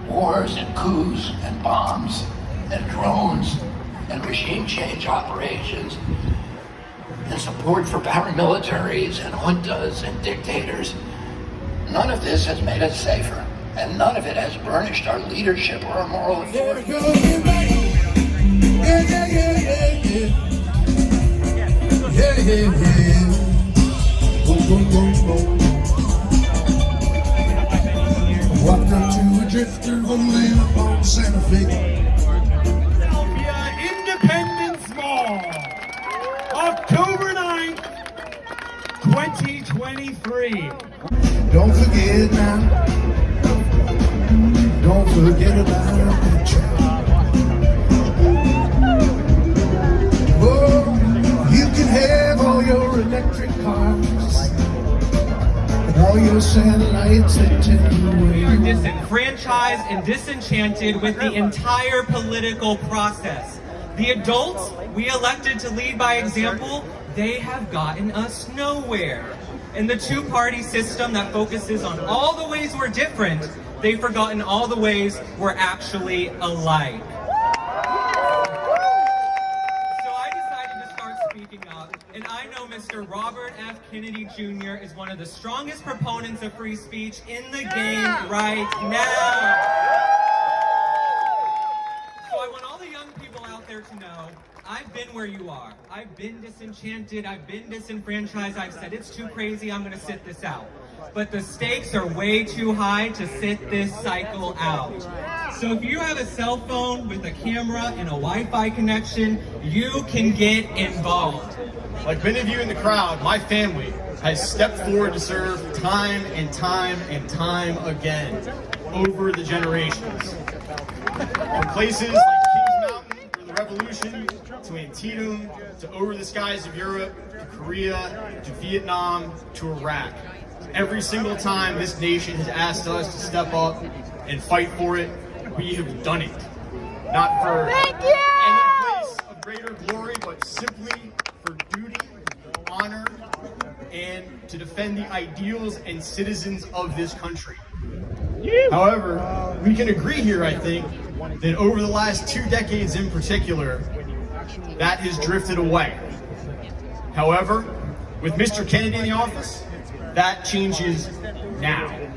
wars and coups and bombs and drones and machine change operations and support for paramilitaries and juntas and dictators. None of this has made us safer, and none of it has burnished our leadership or our moral authority. Walked up to a drifter rolling up on Santa Fe. Philadelphia Independence Mall, October 9th, 2023. Don't forget now. Don't forget about the train. Oh, you can have all your electric cars and all your satellites that tell you where We are you are. disenfranchised and disenchanted with the entire political process. The adults we elected to lead by example, they have gotten us nowhere. In the two-party system that focuses on all the ways we're different, they've forgotten all the ways we're actually alike. So I decided to start speaking up, and I know Mr. Robert F. Kennedy Jr. is one of the strongest proponents of free speech in the game right now. So I want all the young people out there to know, I've been where you are. I've been disenchanted, I've been disenfranchised, I've said it's too crazy, I'm gonna sit this out. But the stakes are way too high to sit this cycle out. So if you have a cell phone with a camera and a Wi-Fi connection, you can get involved. Like many of you in the crowd, my family has stepped forward to serve time and time and time again over the generations. From places like Kings Mountain for the Revolution, to Antietam, to over the skies of Europe, to Korea, to Vietnam, to Iraq. Every single time this nation has asked us to step up and fight for it, we have done it. Not for any place of greater glory, but simply for duty, honor, and to defend the ideals and citizens of this country. However, we can agree here, I think, that over the last 2 decades in particular, that has drifted away. However, with Mr. Kennedy in the office, that changes now. With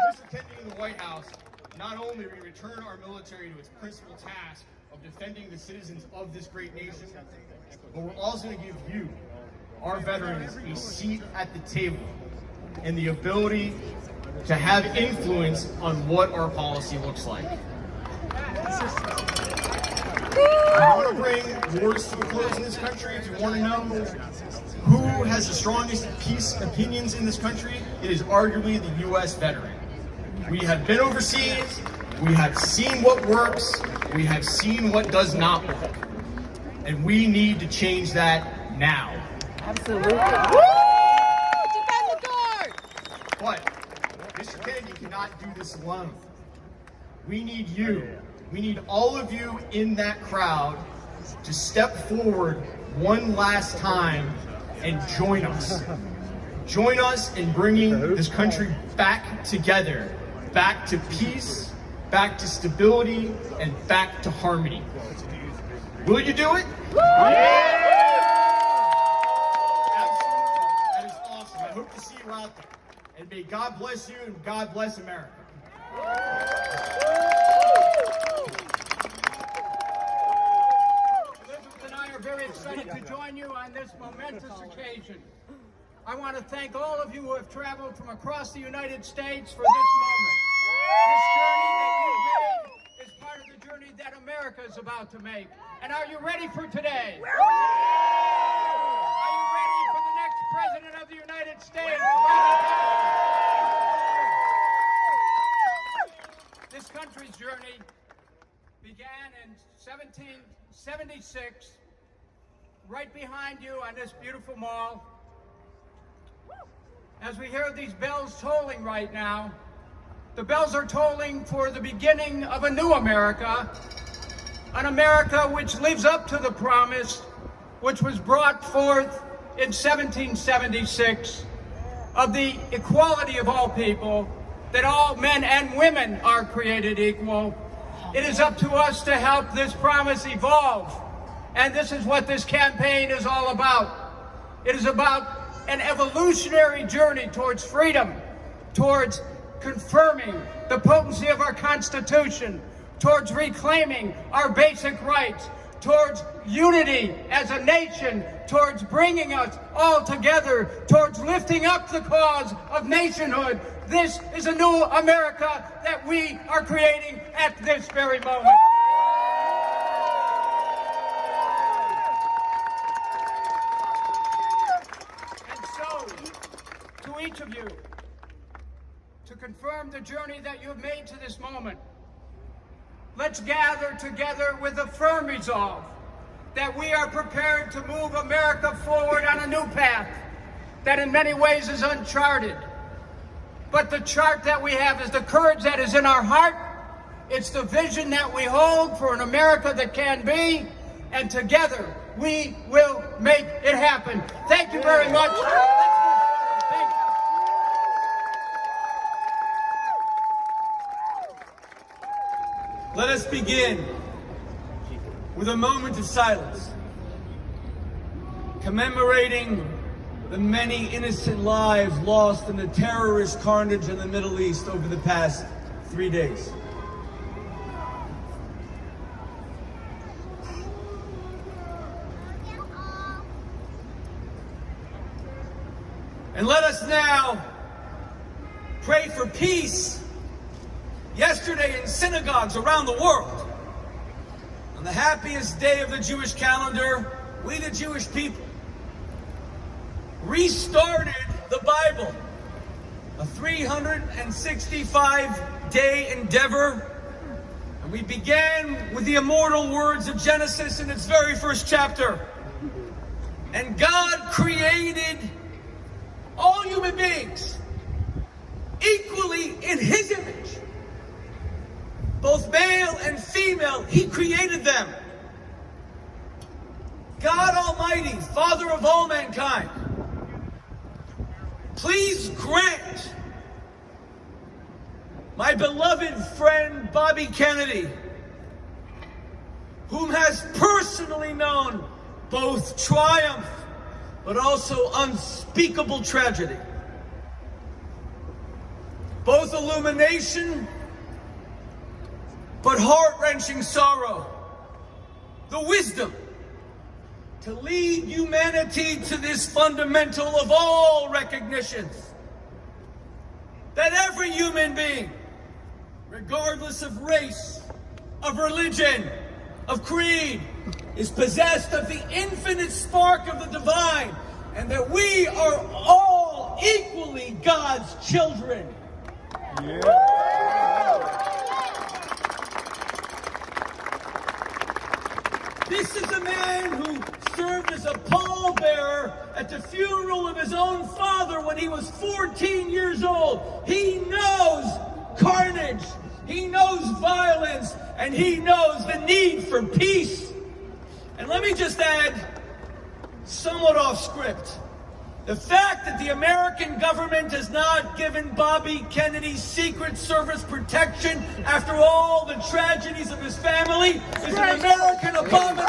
Mr. Kennedy in the White House, not only do we return our military to its principal task of defending the citizens of this great nation, but we're also going to give you, our veterans, a seat at the table and the ability to have influence on what our policy looks like. I want to bring wars to a close in this country. If you want to know who has the strongest peace opinions in this country, it is arguably the U.S. veteran. We have been overseas, we have seen what works, we have seen what does not work. And we need to change that now. Absolutely. But Mr. Kennedy cannot do this alone. We need you. We need all of you in that crowd to step forward one last time and join us. Join us in bringing this country back together, back to peace, back to stability, and back to harmony. Will you do it? Yeah! Absolutely. That is awesome. I hope to see you out there. And may God bless you and God bless America. Elizabeth and I are very excited to join you on this momentous occasion. I want to thank all of you who have traveled from across the United States for this moment. This journey that you've made is part of the journey that America is about to make. And are you ready for today? Are you ready for the next President of the United States? This country's journey began in 1776, right behind you on this beautiful mall. As we hear these bells tolling right now, the bells are tolling for the beginning of a new America, an America which lives up to the promise which was brought forth in 1776, of the equality of all people, that all men and women are created equal, it is up to us to help this promise evolve. And this is what this campaign is all about. It is about an evolutionary journey towards freedom, towards confirming the potency of our Constitution, towards reclaiming our basic rights, towards unity as a nation, towards bringing us all together, towards lifting up the cause of nationhood. This is a new America that we are creating at this very moment. And so, to each of you, to confirm the journey that you have made to this moment, let's gather together with a firm resolve that we are prepared to move America forward on a new path that in many ways is uncharted. But the chart that we have is the courage that is in our heart. It's the vision that we hold for an America that can be, and together we will make it happen. Thank you very much. Thank you. Let us begin with a moment of silence, commemorating the many innocent lives lost in the terrorist carnage in the Middle East over the past 3 days. And let us now pray for peace. Yesterday in synagogues around the world, on the happiest day of the Jewish calendar, we the Jewish people restarted the Bible, a 365-day endeavor, and we began with the immortal words of Genesis in its very first chapter. And God created all human beings equally in His image. Both male and female, He created them. God Almighty, Father of all mankind, please grant my beloved friend Bobby Kennedy, whom has personally known both triumph but also unspeakable tragedy, both illumination but heart-wrenching sorrow, the wisdom to lead humanity to this fundamental of all recognitions, that every human being, regardless of race, of religion, of creed, is possessed of the infinite spark of the divine, and that we are all equally God's children. This is a man who served as a pallbearer at the funeral of his own father when he was 14 years old. He knows carnage, he knows violence, and he knows the need for peace. And let me just add, somewhat off script, the fact that the American government has not given Bobby Kennedy's Secret Service protection after all the tragedies of his family is an American abomination.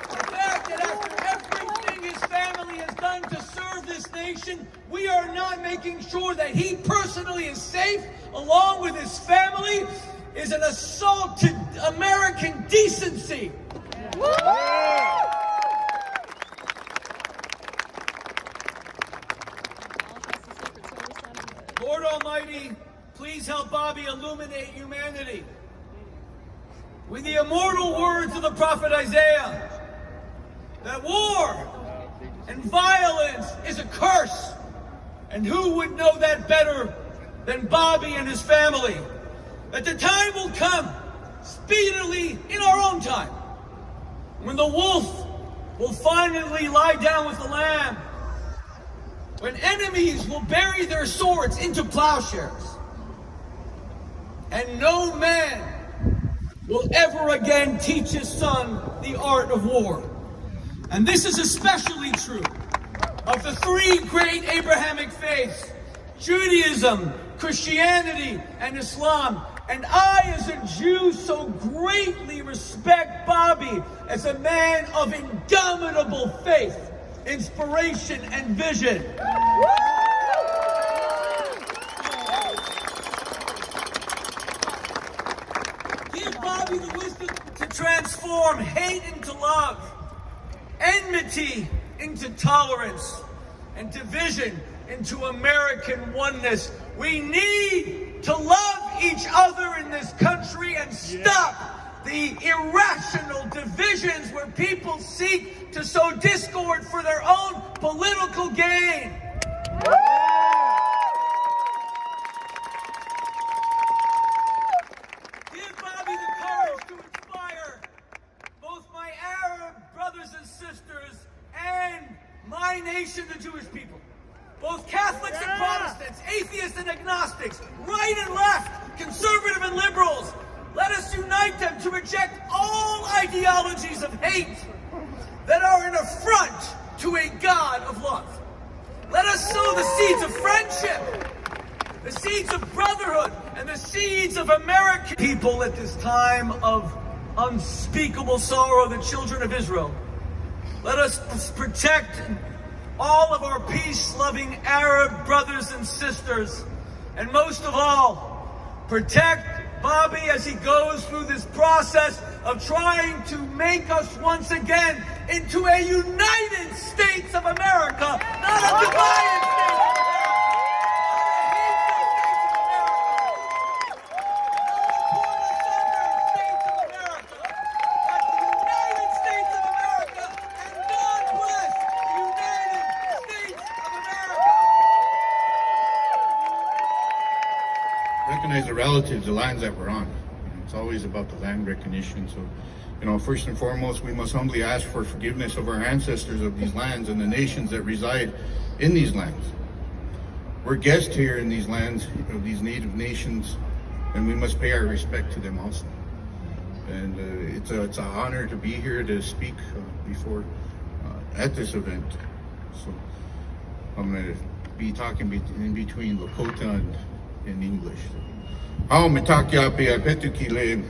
The fact that after everything his family has done to serve this nation, we are not making sure that he personally is safe along with his family is an assault to American decency. Lord Almighty, please help Bobby illuminate humanity with the immortal words of the prophet Isaiah, that war and violence is a curse. And who would know that better than Bobby and his family? That the time will come, speedily in our own time, when the wolf will finally lie down with the lamb, when enemies will bury their swords into plowshares, and no man will ever again teach his son the art of war. And this is especially true of the three great Abrahamic faiths, Judaism, Christianity, and Islam. And I, as a Jew, so greatly respect Bobby as a man of indomitable faith, inspiration, and vision. Give Bobby the wisdom to transform hate into love, enmity into tolerance, and division into American oneness. We need to love each other in this country and stop the irrational divisions where people seek to sow discord for their own political gain. Give Bobby the courage to inspire both my Arab brothers and sisters and my nation, the Jewish people. Both Catholics and Protestants, atheists and agnostics, right and left, conservative and liberals. Let us unite them to reject all ideologies of hate that are an affront to a God of love. Let us sow the seeds of friendship, the seeds of brotherhood, and the seeds of American people at this time of unspeakable sorrow, the children of Israel. Let us protect all of our peace-loving Arab brothers and sisters, and most of all, protect Bobby as he goes through this process of trying to make us once again into a United States of America, not a divided States of America. That's the United States of America, and God bless the United States of America. Recognize the relatives, the lands that we're on. It's always about the land recognition. So, first and foremost, we must humbly ask for forgiveness of our ancestors of these lands and the nations that reside in these lands. We're guests here in these lands, these native nations, and we must pay our respect to them also. And it's an honor to be here to speak before at this event. So I'm going to be talking in between Lakota and English. How mitakia pe petukile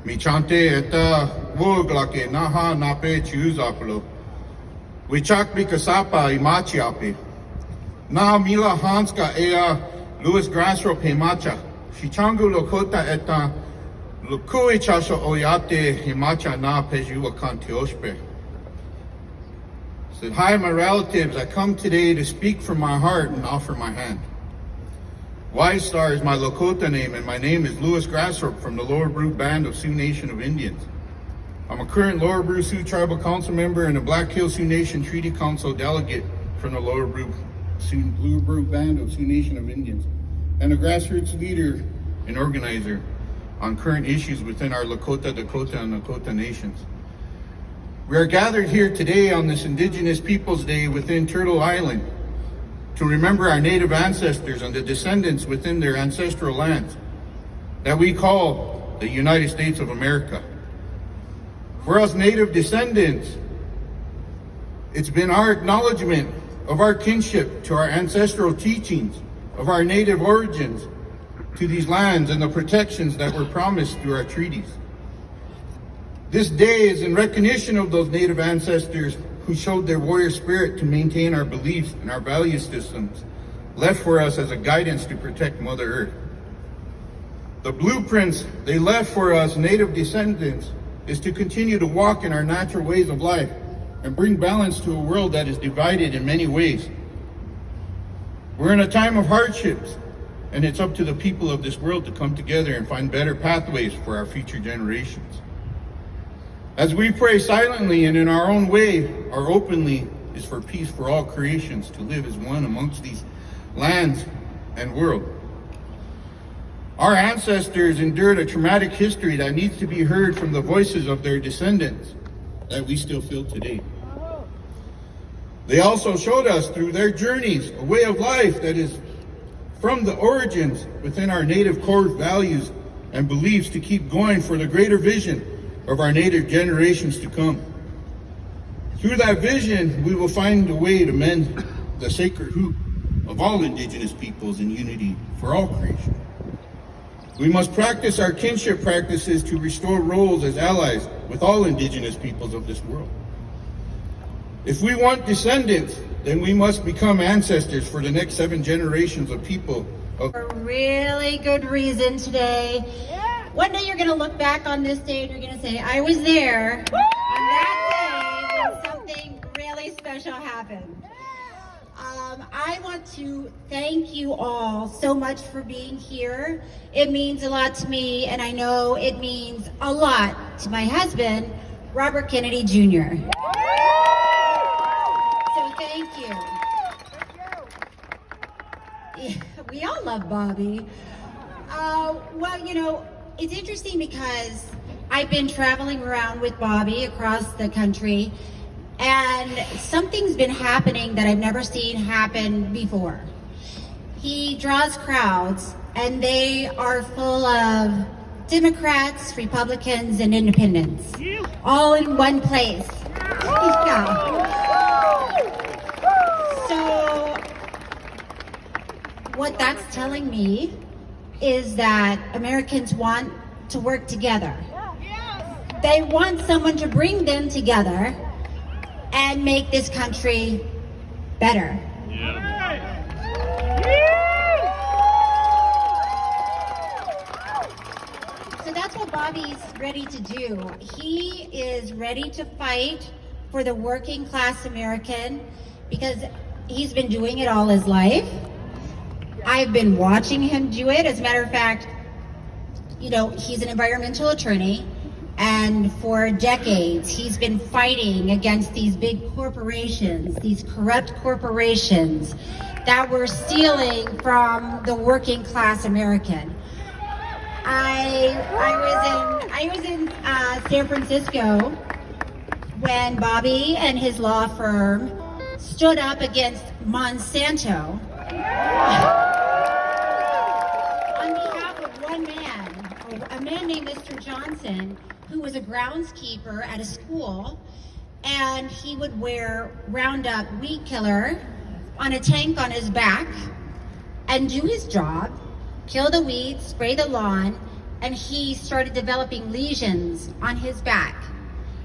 mi chante eta woglake naha nape chiuzaplo. We chak bikasapa imachiapi. Na mila hanska ea Louis Grassro pe macha. Shichangu Lakota eta Lukui chasho oyate himacha na pejua kantioshpe. Said, hi, my relatives, I come today to speak from my heart and offer my hand. Wise Star is my Lakota name, and my name is Louis Grassrop from the Lower Brute Band of Sioux Nation of Indians. I'm a current Lower Brute Sioux Tribal Council member and a Black Hills Sioux Nation Treaty Council delegate from the Lower Brute Band of Sioux Nation of Indians, and a grassroots leader and organizer on current issues within our Lakota, Dakota, and Nakota nations. We are gathered here today on this Indigenous Peoples Day within Turtle Island to remember our Native ancestors and the descendants within their ancestral lands that we call the United States of America. For us Native descendants, it's been our acknowledgement of our kinship to our ancestral teachings, of our Native origins to these lands and the protections that were promised through our treaties. This day is in recognition of those Native ancestors who showed their warrior spirit to maintain our beliefs and our value systems left for us as a guidance to protect Mother Earth. The blueprints they left for us Native descendants is to continue to walk in our natural ways of life and bring balance to a world that is divided in many ways. We're in a time of hardships, and it's up to the people of this world to come together and find better pathways for our future generations. As we pray silently and in our own way or openly is for peace for all creations to live as one amongst these lands and world. Our ancestors endured a traumatic history that needs to be heard from the voices of their descendants that we still feel today. They also showed us through their journeys a way of life that is from the origins within our Native core values and beliefs to keep going for the greater vision of our Native generations to come. Through that vision, we will find a way to mend the sacred hoop of all Indigenous peoples in unity for all creation. We must practice our kinship practices to restore roles as allies with all Indigenous peoples of this world. If we want descendants, then we must become ancestors for the next 7 generations of people. For a really good reason today. One day you're going to look back on this day and you're going to say, I was there on that day when something really special happened. I want to thank you all so much for being here. It means a lot to me, and I know it means a lot to my husband, Robert Kennedy Jr. So thank you. Yeah, we all love Bobby. Well, you know, it's interesting because I've been traveling around with Bobby across the country, and something's been happening that I've never seen happen before. He draws crowds, and they are full of Democrats, Republicans, and Independents, all in one place. Yeah. So, what that's telling me is that Americans want to work together. They want someone to bring them together and make this country better. So that's what Bobby's ready to do. He is ready to fight for the working class American because he's been doing it all his life. I've been watching him do it. As a matter of fact, you know, he's an environmental attorney, and for decades he's been fighting against these big corporations, these corrupt corporations that were stealing from the working class American. I was in San Francisco when Bobby and his law firm stood up against Monsanto on behalf of one man, a man named Mr. Johnson, who was a groundskeeper at a school, and he would wear Roundup weed killer on a tank on his back and do his job, kill the weeds, spray the lawn, and he started developing lesions on his back.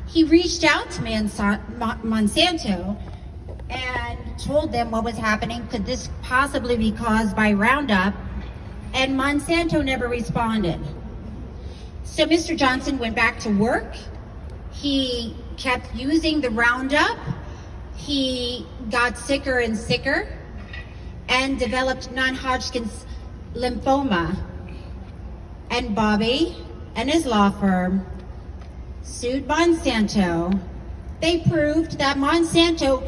He reached out to Monsanto and told them what was happening. Could this possibly be caused by Roundup? And Monsanto never responded. So Mr. Johnson went back to work. He kept using the Roundup. He got sicker and sicker and developed non-Hodgkin's lymphoma. And Bobby and his law firm sued Monsanto. They proved that Monsanto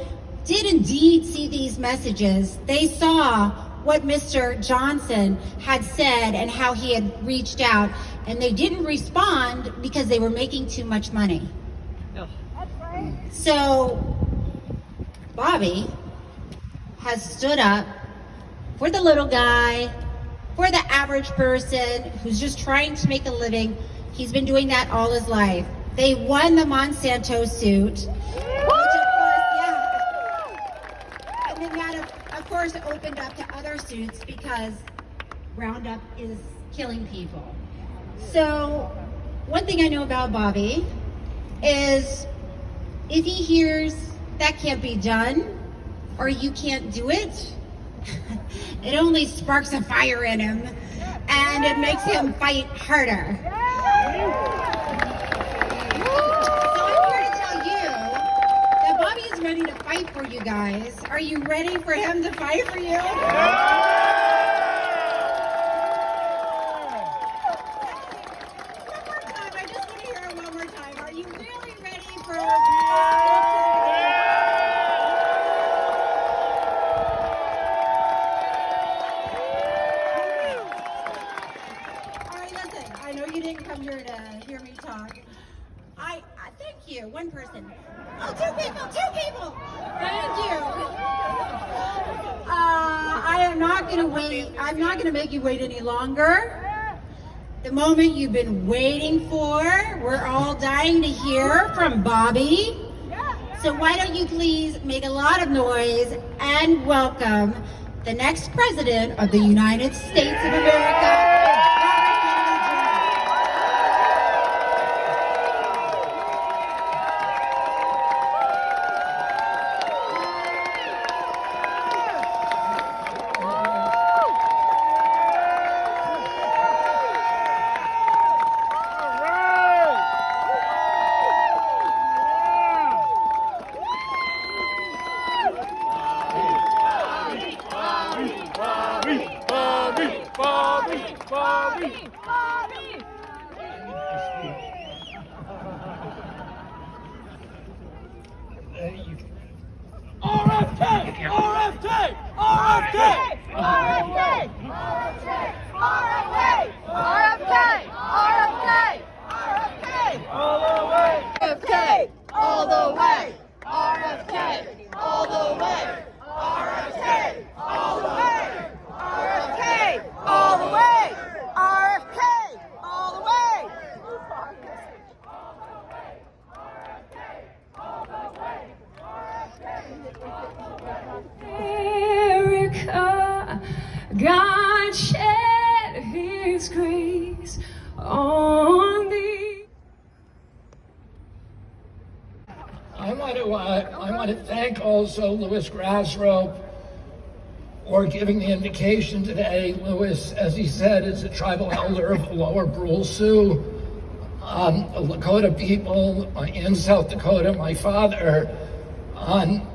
did indeed see these messages. They saw what Mr. Johnson had said and how he had reached out, and they didn't respond because they were making too much money. So Bobby has stood up for the little guy, for the average person who's just trying to make a living. He's been doing that all his life. They won the Monsanto suit, which of course, and then that of course opened up to other suits because Roundup is killing people. So one thing I know about Bobby is if he hears that can't be done or you can't do it, it only sparks a fire in him and it makes him fight harder. So I'm here to tell you that Bobby is ready to fight for you guys. Are you ready for him to fight for you? I just want to hear it one more time. Are you really ready for All right, listen, I know you didn't come here to hear me talk. I thank you. One person. Oh, two people. Thank you. I am not going to wait. I'm not going to make you wait any longer. the moment you've been waiting for. We're all dying to hear from Bobby. So why don't you please make a lot of noise and welcome the next president of the United States of America. God shed his grace on thee. I want to thank also Louis Grassrope for giving the invocation today. Louis, as he said, is a tribal elder of the Lower Brule Sioux, the Lakota people in South Dakota. My father,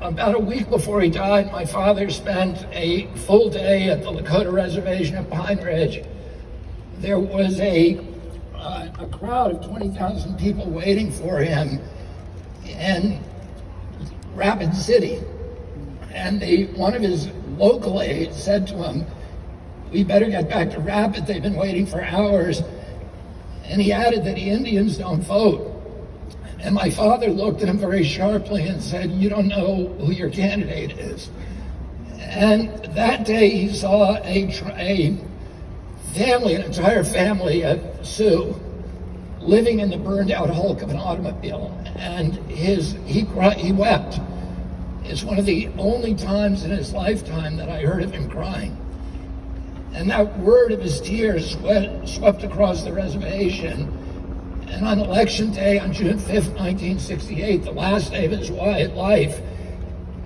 about a week before he died, my father spent a full day at the Lakota Reservation at Pine Ridge. There was a crowd of 20,000 people waiting for him in Rapid City. And one of his local aides said to him, "We better get back to Rapid, they've been waiting for hours." And he added that the Indians don't vote. And my father looked at him very sharply and said, "You don't know who your candidate is." And that day he saw a family, an entire family of Sioux, living in the burned out hulk of an automobile. And he wept. It's one of the only times in his lifetime that I heard of him crying. And that word of his tears swept across the reservation. And on election day, on June 5th, 1968, the last day of his life,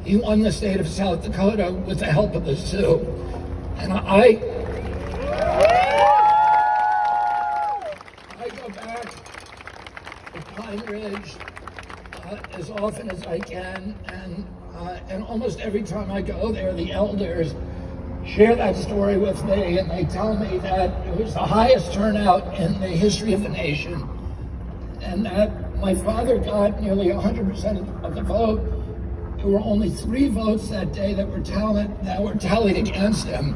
he won the state of South Dakota with the help of the Sioux. And I go back to Pine Ridge as often as I can, and almost every time I go there, the elders share that story with me, and they tell me that it was the highest turnout in the history of the nation, and that my father got nearly 100% of the vote. There were only 3 votes that day that were tallied against him.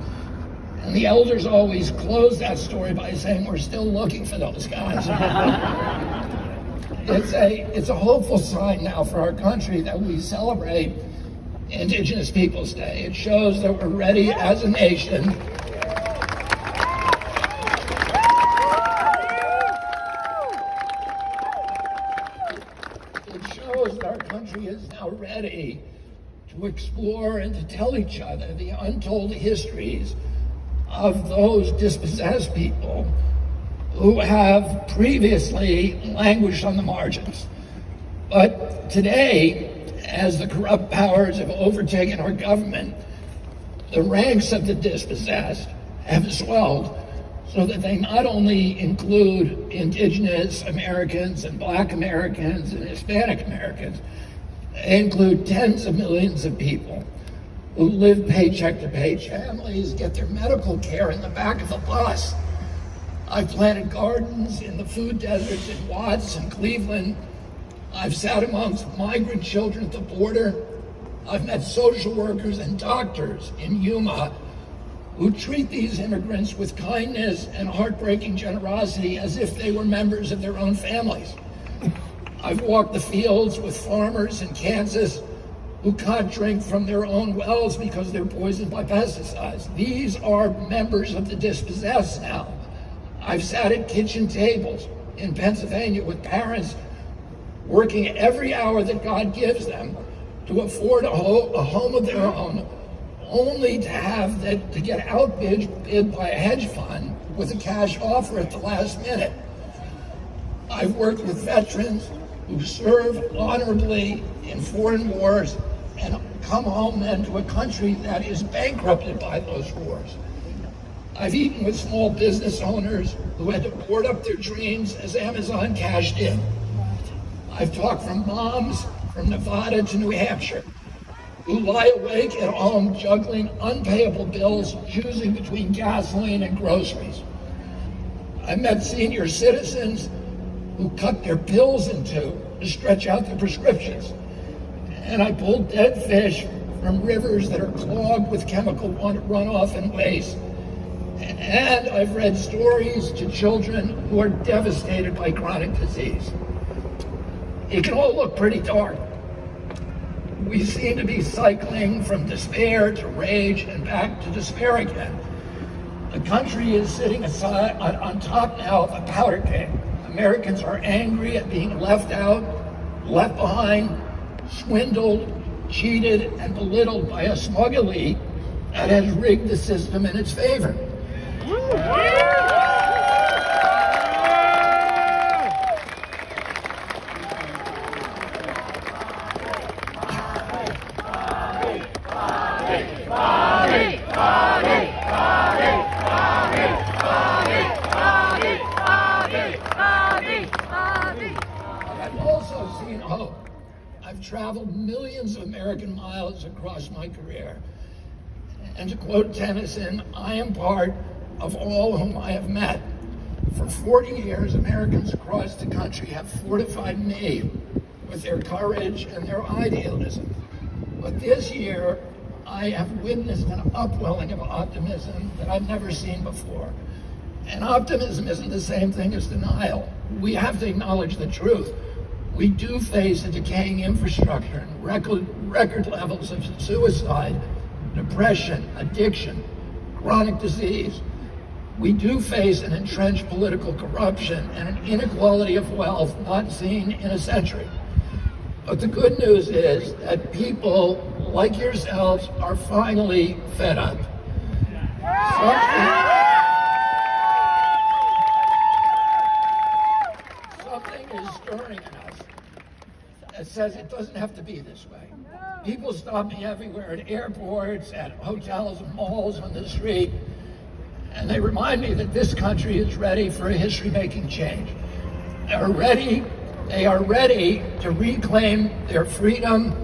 And the elders always close that story by saying, "We're still looking for those guys." It's a hopeful sign now for our country that we celebrate Indigenous Peoples Day. It shows that we're ready as a nation. It shows that our country is now ready to explore and to tell each other the untold histories of those dispossessed people who have previously languished on the margins. But today, as the corrupt powers have overtaken our government, the ranks of the dispossessed have swelled so that they not only include Indigenous Americans and Black Americans and Hispanic Americans, they include tens of millions of people who live paycheck to paycheck. Families get their medical care in the back of the bus. I've planted gardens in the food deserts in Watts and Cleveland. I've sat amongst migrant children at the border. I've met social workers and doctors in Yuma who treat these immigrants with kindness and heartbreaking generosity as if they were members of their own families. I've walked the fields with farmers in Kansas who can't drink from their own wells because they're poisoned by pesticides. These are members of the dispossessed now. I've sat at kitchen tables in Pennsylvania with parents working every hour that God gives them to afford a home of their own, only to have to get outbid by a hedge fund with a cash offer at the last minute. I've worked with veterans who served honorably in foreign wars and come home then to a country that is bankrupted by those wars. I've eaten with small business owners who had to board up their dreams as Amazon cashed in. I've talked from moms from Nevada to New Hampshire who lie awake at home juggling unpayable bills, choosing between gasoline and groceries. I met senior citizens who cut their pills in two to stretch out their prescriptions. And I pulled dead fish from rivers that are clogged with chemical runoff and waste. And I've read stories to children who are devastated by chronic disease. It can all look pretty dark. We seem to be cycling from despair to rage and back to despair again. The country is sitting aside on top now of a powder keg. Americans are angry at being left out, left behind, swindled, cheated, and belittled by a smug elite that has rigged the system in its favor. I've also seen hope. I've traveled millions of American miles across my career. And to quote Tennyson, I am part of all whom I have met. For 40 years, Americans across the country have fortified me with their courage and their idealism. But this year, I have witnessed an upwelling of optimism that I've never seen before. And optimism isn't the same thing as denial. We have to acknowledge the truth. We do face a decaying infrastructure and record levels of suicide, depression, addiction, chronic disease. We do face an entrenched political corruption and an inequality of wealth not seen in a century. But the good news is that people like yourselves are finally fed up. Something is stirring in us that says it doesn't have to be this way. People stop me everywhere at airports, at hotels, malls, on the street, and they remind me that this country is ready for a history-making change. They are ready to reclaim their freedom,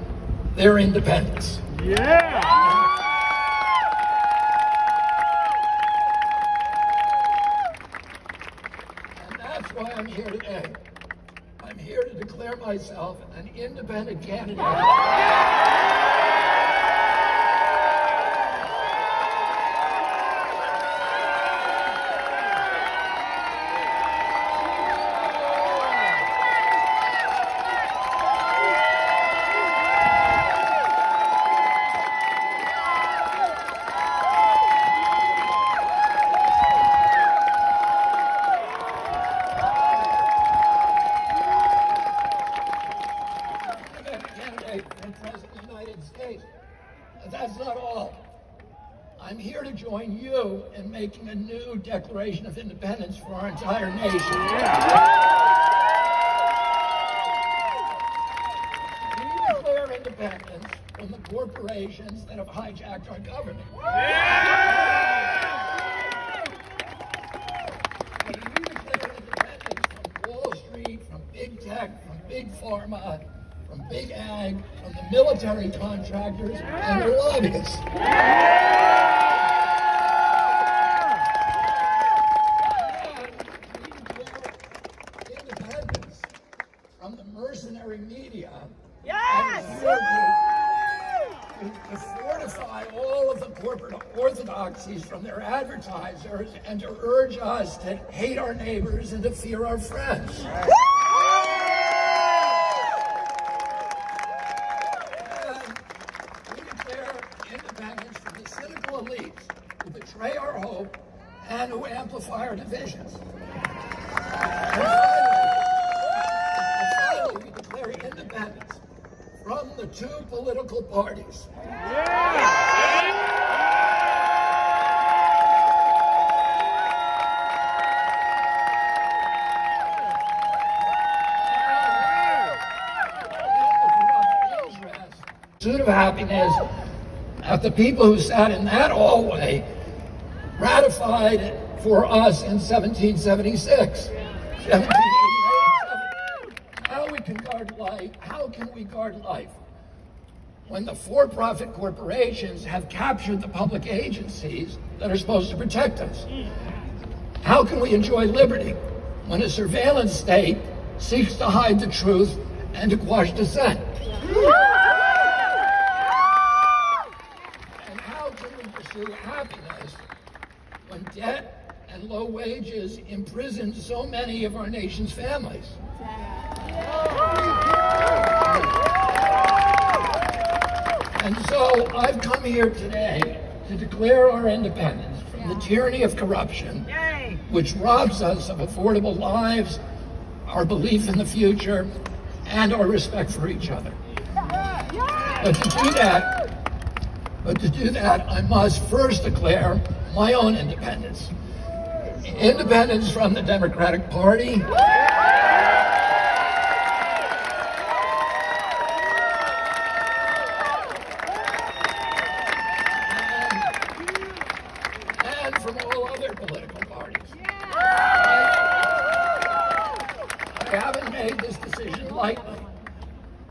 their independence. Yeah! And that's why I'm here today. I'm here to declare myself an independent candidate. And President of the United States. But that's not all. I'm here to join you in making a new Declaration of Independence for our entire nation. We declare independence from the corporations that have hijacked our government. We declare independence from Wall Street, from big tech, from big pharma, from big ag, from the military contractors and their lobbyists. We declare independence from the mercenary media. Yes! To fortify all of the corporate orthodoxies from their advertisers and to urge us to hate our neighbors and to fear our friends. Independence from the cynical elites who betray our hope and who amplify our divisions. the two political parties. Pursuit of happiness that the people who sat in that hallway ratified for us in 1776, 1788. How can we guard life when the for-profit corporations have captured the public agencies that are supposed to protect us? How can we enjoy liberty when a surveillance state seeks to hide the truth and to quash dissent? And how can we pursue happiness when debt and low wages imprison so many of our nation's families? And so I've come here today to declare our independence from the tyranny of corruption, which robs us of affordable lives, our belief in the future, and our respect for each other. But to do that, I must first declare my own independence. Independence from the Democratic Party, and from all other political parties. I haven't made this decision lightly.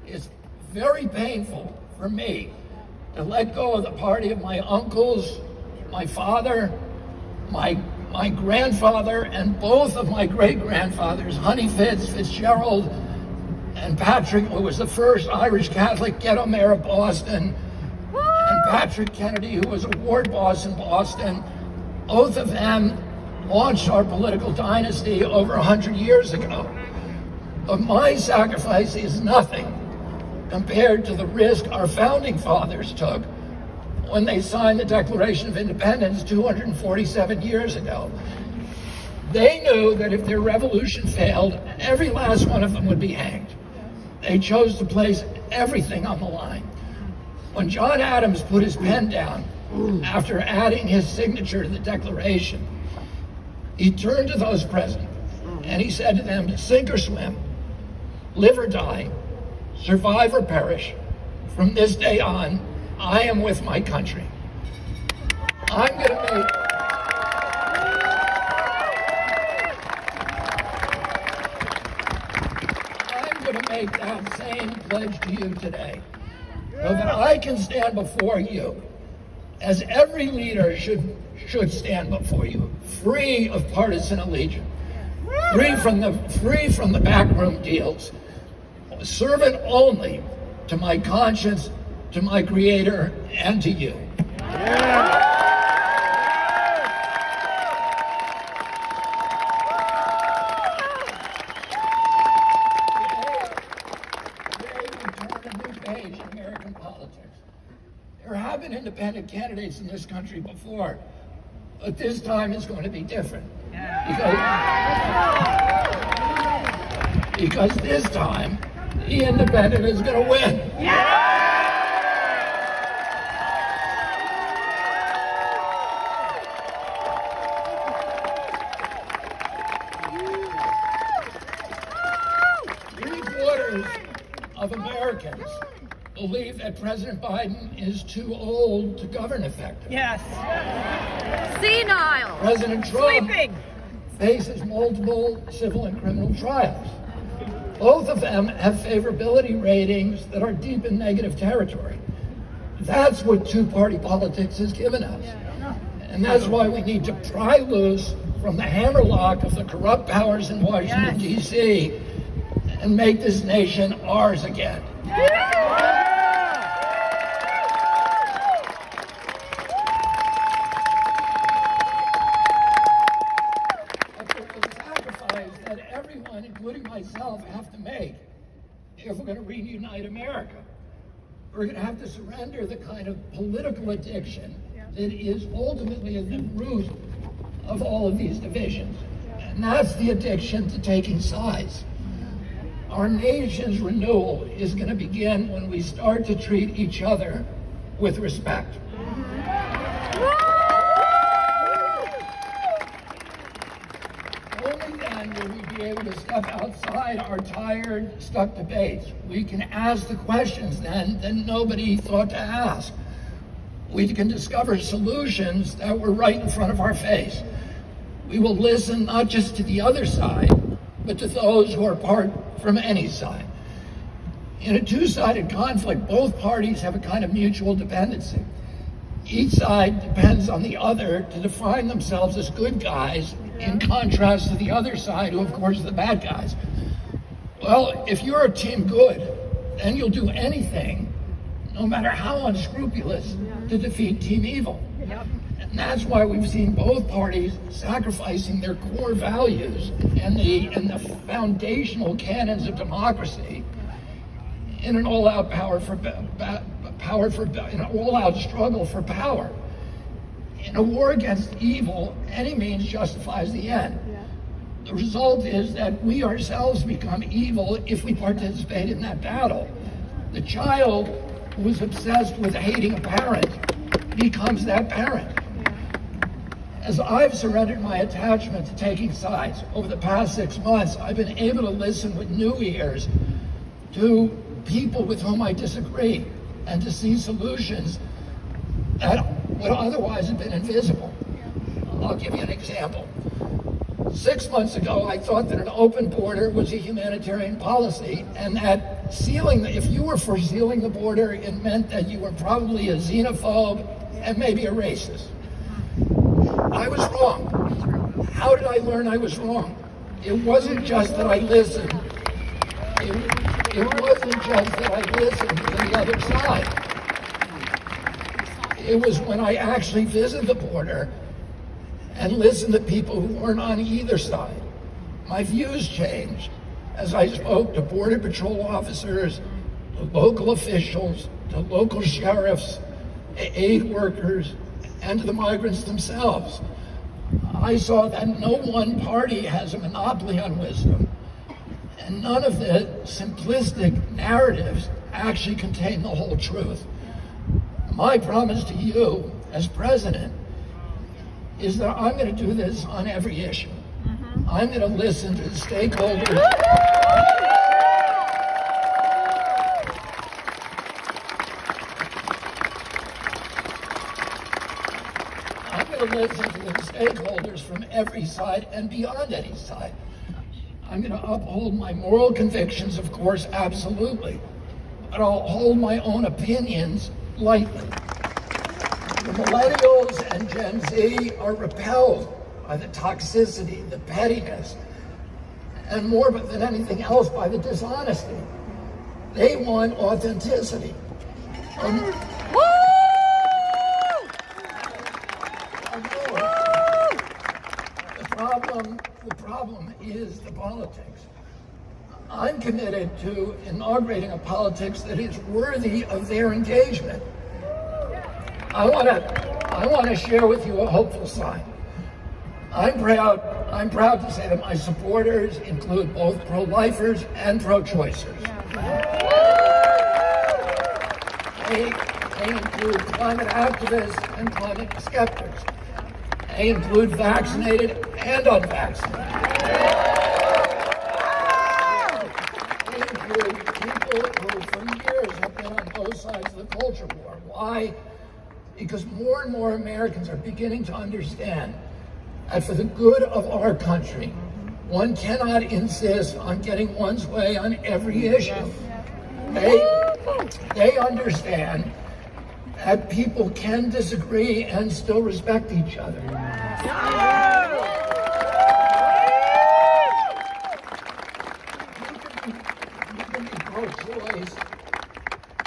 It's very painful for me to let go of the party of my uncles, my father, my grandfather, and both of my great-grandfathers, Honey Fitzgerald and Patrick, who was the first Irish Catholic ghetto mayor of Boston, and Patrick Kennedy, who was a ward boss in Boston. Both of them launched our political dynasty over 100 years ago. But my sacrifice is nothing compared to the risk our founding fathers took when they signed the Declaration of Independence 247 years ago. They knew that if their revolution failed, every last one of them would be hanged. They chose to place everything on the line. When John Adams put his pen down after adding his signature to the Declaration, he turned to those present and he said to them, sink or swim, live or die, survive or perish, from this day on, I am with my country. I'm going to make that same pledge to you today, so that I can stand before you, as every leader should stand before you, free of partisan allegiance, free from the backroom deals, servant only to my conscience, to my Creator, and to you. Today we turn a new page in American politics. There have been independent candidates in this country before, but this time is going to be different. Because this time, the independent is going to win. Three-quarters of Americans believe that President Biden is too old to govern effectively. Yes. Senile. President Trump Sleeping. faces multiple civil and criminal trials. Both of them have favorability ratings that are deep in negative territory. That's what two-party politics has given us. And that's why we need to pry loose from the hammerlock of the corrupt powers in Washington, D.C., and make this nation ours again. That everyone, including myself, have to make if we're going to reunite America. We're going to have to surrender the kind of political addiction that is ultimately at the root of all of these divisions. And that's the addiction to taking sides. Our nation's renewal is going to begin when we start to treat each other with respect. Only then will we be able to step outside our tired, stuck debates. We can ask the questions then that nobody thought to ask. We can discover solutions that were right in front of our face. We will listen not just to the other side, but to those who are apart from any side. In a two-sided conflict, both parties have a kind of mutual dependency. Each side depends on the other to define themselves as good guys, in contrast to the other side, who of course are the bad guys. Well, if you're a team good, then you'll do anything, no matter how unscrupulous, to defeat team evil. And that's why we've seen both parties sacrificing their core values and the foundational canons of democracy in an all-out an all-out struggle for power. In a war against evil, any means justifies the end. The result is that we ourselves become evil if we participate in that battle. The child who is obsessed with hating a parent becomes that parent. As I've surrendered my attachment to taking sides over the past 6 months, I've been able to listen with new ears to people with whom I disagree and to see solutions that would otherwise have been invisible. I'll give you an example. 6 months ago, I thought that an open border was a humanitarian policy, and that if you were for sealing the border, it meant that you were probably a xenophobe and maybe a racist. I was wrong. How did I learn I was wrong? It wasn't just that I listened. It wasn't just that I listened to the other side. It was when I actually visited the border and listened to people who weren't on either side. My views changed as I spoke to Border Patrol officers, to local officials, to local sheriffs, aid workers, and to the migrants themselves. I saw that no one party has a monopoly on wisdom, and none of the simplistic narratives actually contain the whole truth. My promise to you as president is that I'm going to do this on every issue. I'm going to listen to the stakeholders. I'm going to listen to the stakeholders from every side and beyond any side. I'm going to uphold my moral convictions, of course, absolutely. But I'll hold my own opinions lightly. The millennials and Gen Z are repelled by the toxicity, the pettiness, and more than anything else, by the dishonesty. They want authenticity. The problem is the politics. I'm committed to inaugurating a politics that is worthy of their engagement. I want to share with you a hopeful sign. I'm proud to say that my supporters include both pro-lifers and pro-choicers. They include climate activists and climate skeptics. They include vaccinated and unvaccinated. They include people who for years have been on both sides of the culture war. Why? Because more and more Americans are beginning to understand that for the good of our country, one cannot insist on getting one's way on every issue. They understand that people can disagree and still respect each other. You can be pro-choice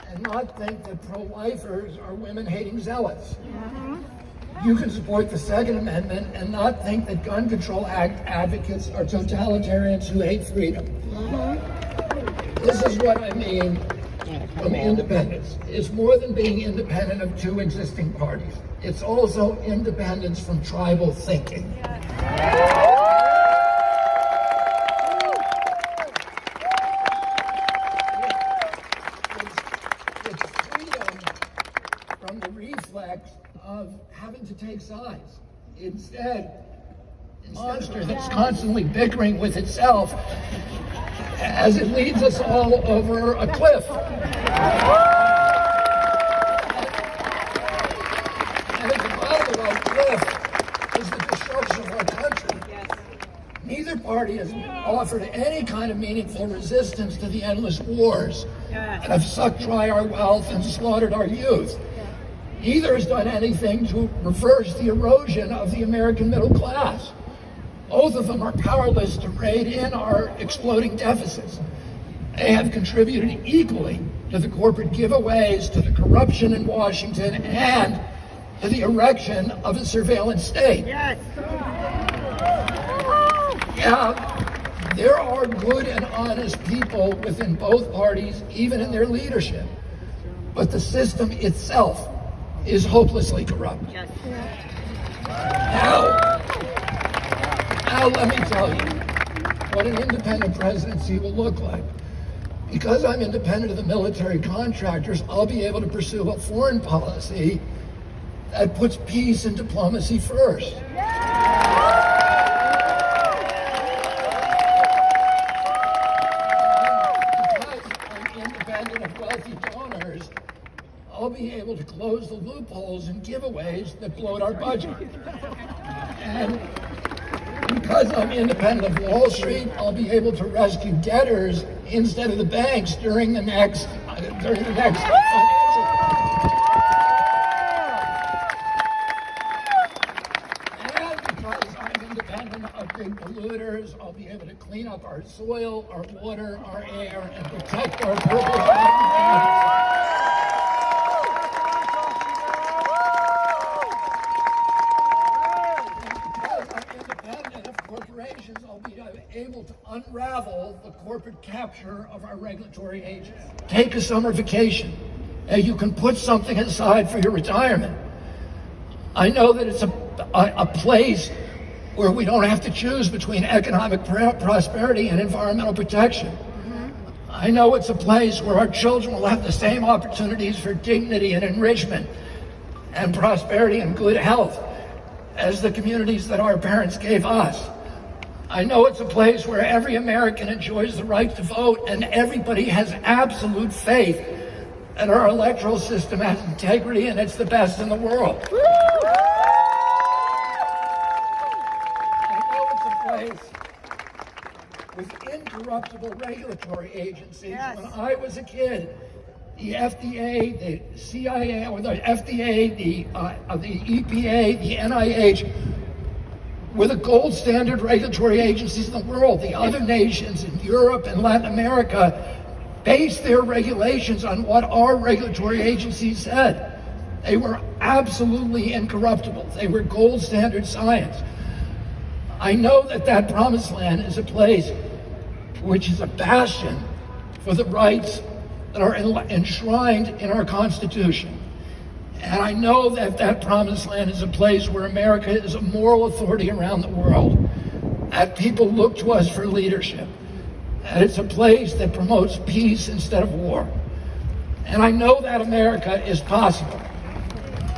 and not think that pro-lifers are women-hating zealots. You can support the Second Amendment and not think that gun control advocates are totalitarians who hate freedom. This is what I mean from independence. It's more than being independent of two existing parties. It's also independence from tribal thinking. prospect of having to take sides. Instead, a monster that's constantly bickering with itself as it leads us all over a cliff. And at the bottom of our cliff is the destruction of our country. Neither party has offered any kind of meaningful resistance to the endless wars that have sucked dry our wealth and slaughtered our youth. Neither has done anything to reverse the erosion of the American middle class. Both of them are powerless to rein in our exploding deficits. They have contributed equally to the corporate giveaways, to the corruption in Washington, and to the erection of a surveillance state. Yeah, there are good and honest people within both parties, even in their leadership. But the system itself is hopelessly corrupt. Now let me tell you what an independent presidency will look like. Because I'm independent of the military contractors, I'll be able to pursue a foreign policy that puts peace and diplomacy first. Because I'm independent of wealthy donors, I'll be able to close the loopholes and giveaways that bloat our budget. And because I'm independent of Wall Street, I'll be able to rescue debtors instead of the banks during the next financial crisis. And because I'm independent of big polluters, I'll be able to clean up our soil, our water, our air, and protect our purple planet. I'll be able to unravel the corporate capture of our regulatory agents. Take a summer vacation, and you can put something aside for your retirement. I know that it's a place where we don't have to choose between economic prosperity and environmental protection. I know it's a place where our children will have the same opportunities for dignity and enrichment and prosperity and good health as the communities that our parents gave us. I know it's a place where every American enjoys the right to vote and everybody has absolute faith that our electoral system has integrity and it's the best in the world. I know it's a place with incorruptible regulatory agencies. When I was a kid, the FDA, the CIA, or the FDA, the EPA, the NIH, were the gold standard regulatory agencies in the world. The other nations in Europe and Latin America based their regulations on what our regulatory agencies said. They were absolutely incorruptible. They were gold standard science. I know that that promised land is a place which is a bastion for the rights that are enshrined in our Constitution. And I know that that promised land is a place where America is a moral authority around the world, that people look to us for leadership, and it's a place that promotes peace instead of war. And I know that America is possible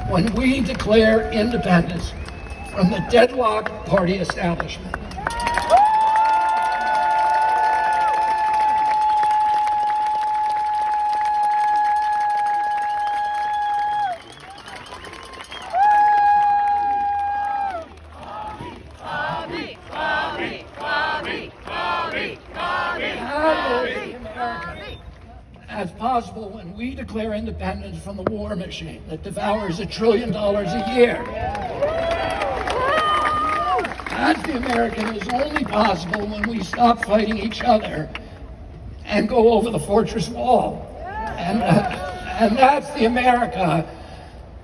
when we declare independence from the deadlock party establishment. As possible when we declare independence from the war machine that devours $1 trillion a year. That's the American is only possible when we stop fighting each other and go over the fortress wall. And that's the America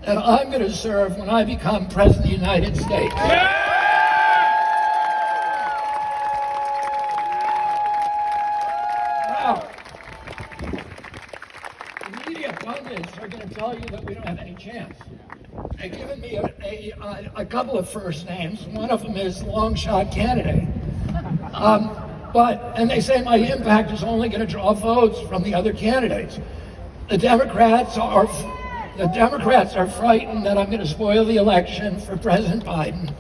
that I'm going to serve when I become President of the United States. Are going to tell you that we don't have any chance. They've given me a couple of first names. One of them is long shot candidate. And they say my impact is only going to draw votes from the other candidates. The Democrats are The Democrats are frightened that I'm going to spoil the election for President Biden.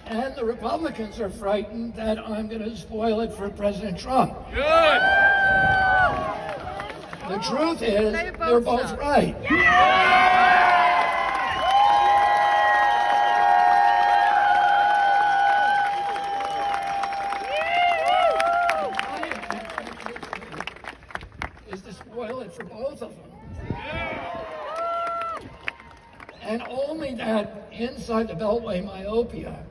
And the Republicans are frightened that I'm going to spoil it for President Trump. Good. The truth is, they're both right. My intention is to spoil it for both of them. And only that inside the Beltway myopia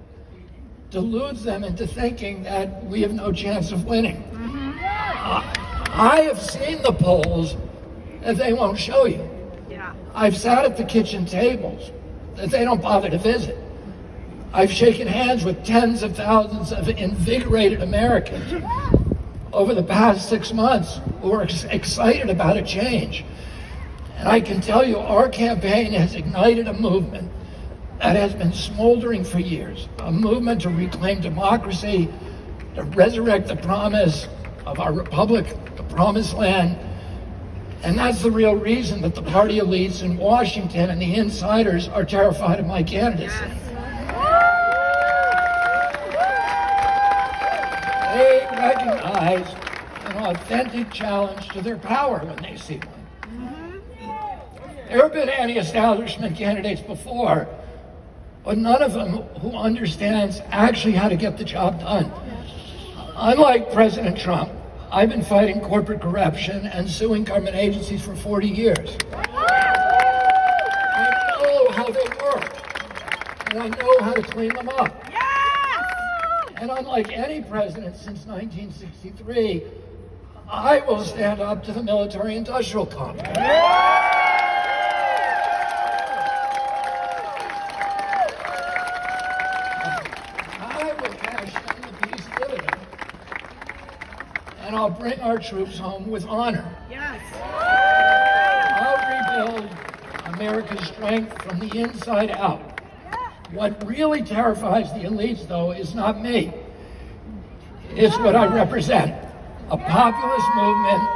deludes them into thinking that we have no chance of winning. I have seen the polls that they won't show you. I've sat at the kitchen tables that they don't bother to visit. I've shaken hands with tens of thousands of invigorated Americans over the past 6 months who are excited about a change. And I can tell you our campaign has ignited a movement that has been smoldering for years, a movement to reclaim democracy, to resurrect the promise of our republic, the promised land. And that's the real reason that the party elites in Washington and the insiders are terrified of my candidacy. They recognize an authentic challenge to their power when they see one. There have been anti-establishment candidates before, but none of them who understands actually how to get the job done. Unlike President Trump, I've been fighting corporate corruption and suing government agencies for 40 years. I know how they work, and I know how to clean them up. And unlike any president since 1963, I will stand up to the military-industrial complex. And I'll bring our troops home with honor. I'll rebuild America's strength from the inside out. What really terrifies the elites, though, is not me. It's what I represent. A populist movement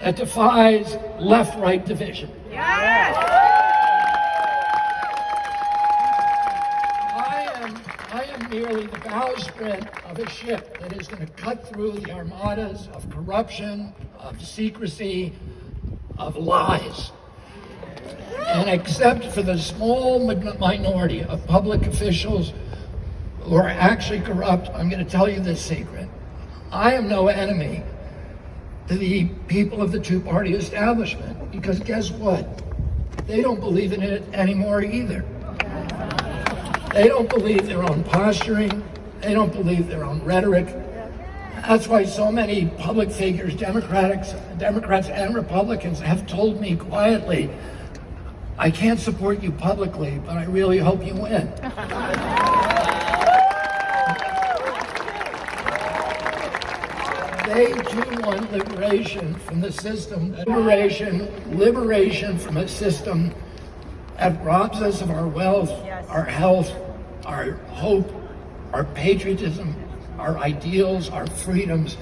that defies left-right division. I am merely the bowsprit of a ship that is going to cut through the armadas of corruption, of secrecy, of lies. And except for the small minority of public officials who are actually corrupt, I'm going to tell you this secret. I am no enemy to the people of the two-party establishment, because guess what? They don't believe in it anymore either. They don't believe their own posturing. They don't believe their own rhetoric. That's why so many public figures, Democrats and Republicans, have told me quietly, I can't support you publicly, but I really hope you win. They too want liberation from the system. Liberation from a system that robs us of our wealth, our health, our hope, our patriotism, our ideals, our freedoms,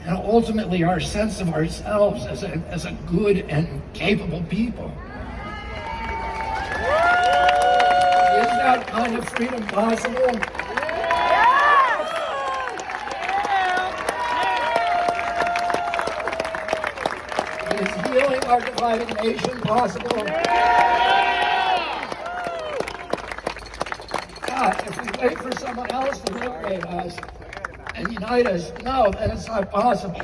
and ultimately our sense of ourselves as a good and capable people. Is that kind of freedom possible? Is healing our divided nation possible? If we wait for someone else to liberate us and unite us, no, then it's not possible.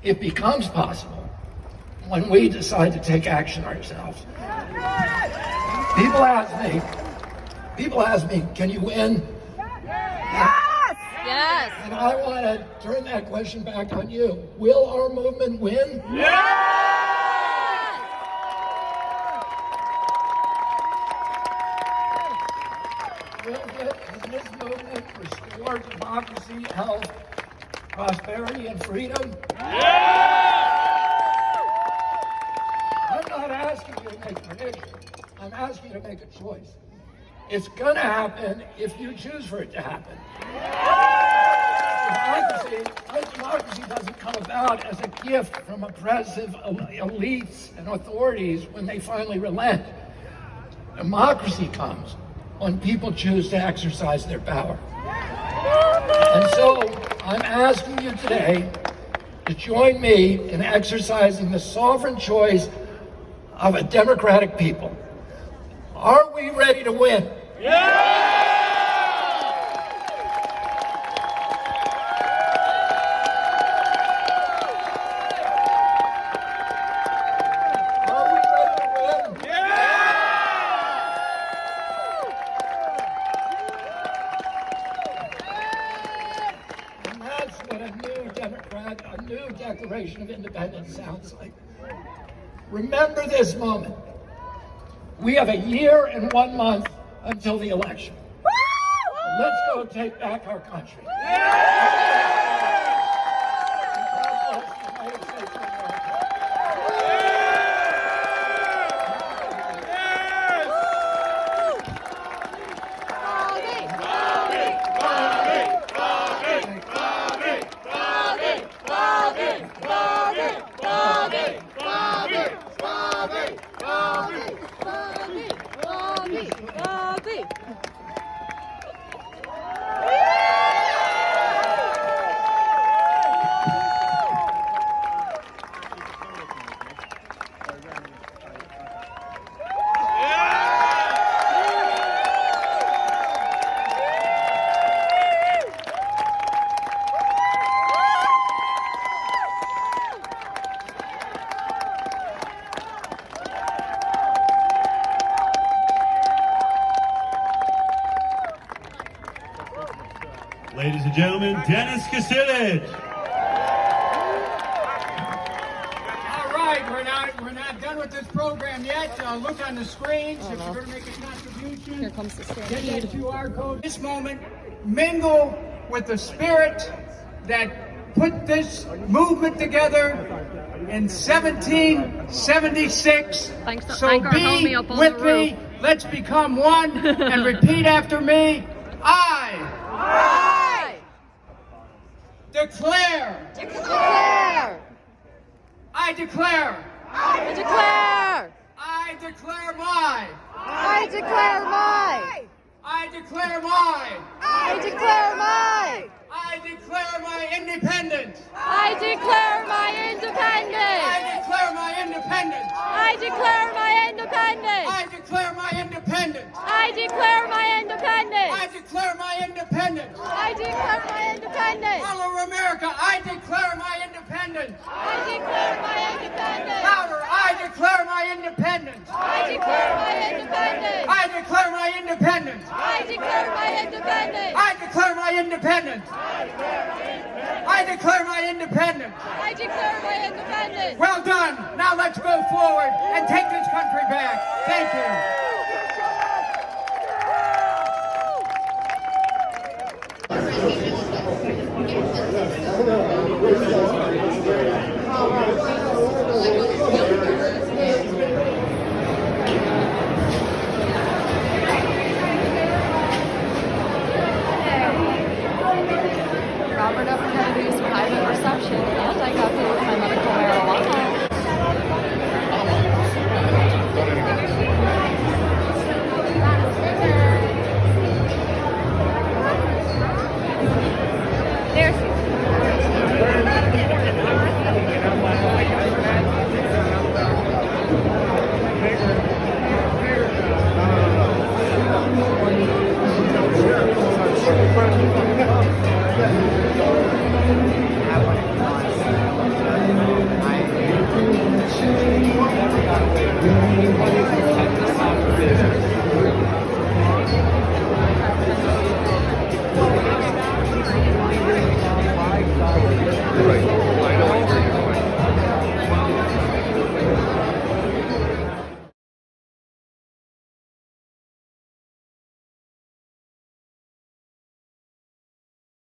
It becomes possible when we decide to take action ourselves. People ask me, can you win? Yes. And I want to turn that question back on you. Will our movement win? Will this movement restore democracy, health, prosperity, and freedom? I'm not asking you to make a prediction. I'm asking you to make a choice. It's going to happen if you choose for it to happen. Democracy out as a gift from oppressive elites and authorities when they finally relent. Democracy comes when people choose to exercise their power. And so I'm asking you today to join me in exercising the sovereign choice of a democratic people. Are we ready to win? A new Declaration of Independence sounds like. Remember this moment. We have a year and 1 month until the election. Let's go take back our country. Ladies and gentlemen, Dennis Kucinich. All right, we're not done with this program yet. Look on the screens if you're going to make a contribution. Here comes the get that QR code. This moment, mingle with the spirit that put this movement together in 1776. So be with me. Let's become one and repeat after me. I declare. I declare. I declare. I declare my. I declare my. I declare my. I declare my. I declare my independence. I declare my independence. I declare my independence. I declare my independence. I declare my independence. I declare my independence. I declare my independence. I declare my independence. Hello, America, I declare my independence. I declare my independence. Louder, I declare my independence. I declare my independence. I declare my independence. I declare my independence. I declare my independence. I declare my independence. I declare my independence. Well done. Now let's go forward and take this country back. Thank you. Robert F. Kennedy's private reception, and I got through with my medical marijuana. There's